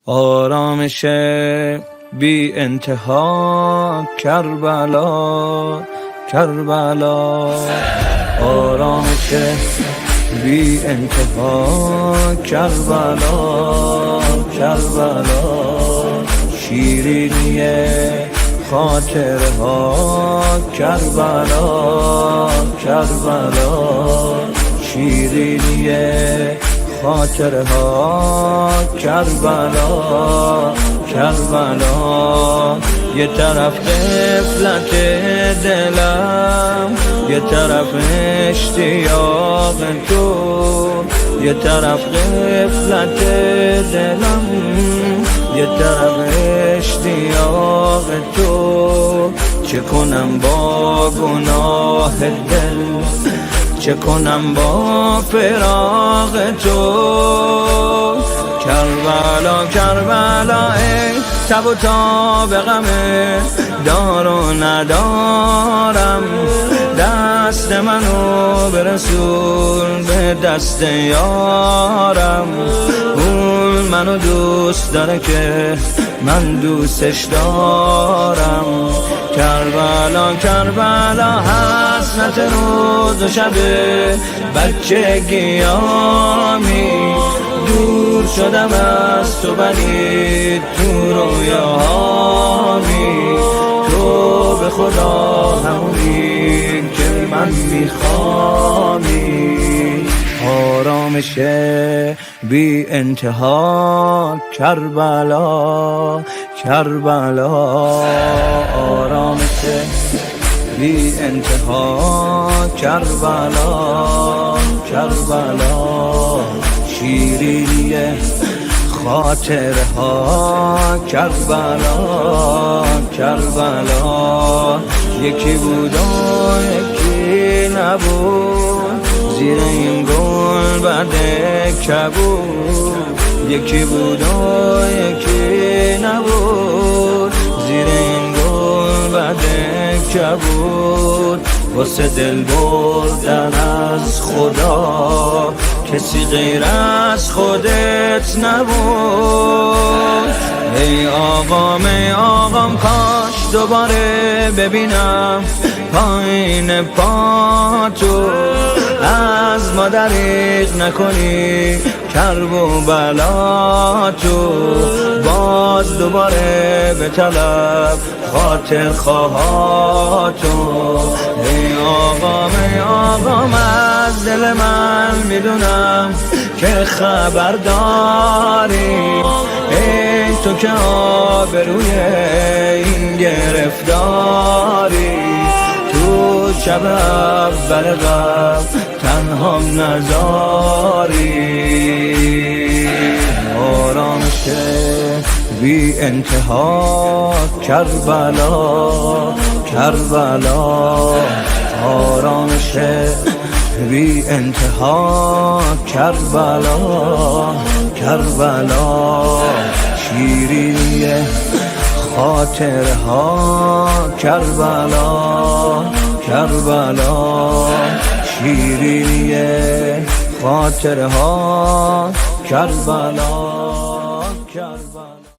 آرامش بی انتها کربلا کربلا، آرامش بی انتها کربلا کربلا، شیرینی خاطرها کربلا کربلا، شیرینی خاطرها کربلا کربلا. یه طرف غفلت دلم، یه طرف اشتیاق تو، یه طرف غفلت دلم، یه طرف اشتیاق تو. چه کنم با گناه دل، چه کنم با فراق تو. کربلا کربلا ای تب و تاب غمه، دار و ندارم، دست منو برسون به دست یارم. اون منو دوست داره که من دوستش دارم. کربلا کربلا حسرت روز و شب بچگیامی، دور شدم از تو ولی تو رویاهامی. تو به خدا همونی که من میخوامی. آرامش بی انتها کربلا کربلا، آرامش بی انتها کربلا کربلا، شیرینی خاطرها کربلا کربلا. یکی بود و یکی نبود، زیر این گل بعد کبود. یکی بود و یکی نبود، زیر این گل بعد کبود. واسه دل بردن از خدا کسی غیر از خودت نبود. ای آقام کاش دوباره ببینم پایین پاتو، از ما دریغ نکنی کرب و بلا تو. باز دوباره به طلب خاطر خواهاتو. ای آقام از دل من میدونم که خبر داری، ای تو که آبروی این گرفتاری. تو شب اول غم تنهام نذاری. آرامش بی انتها کربلا کربلا، آرامش بی انتها کربلا کربلا، شیرینی خاطرها کربلا کربلا، شیرینی خاطرها کربلا.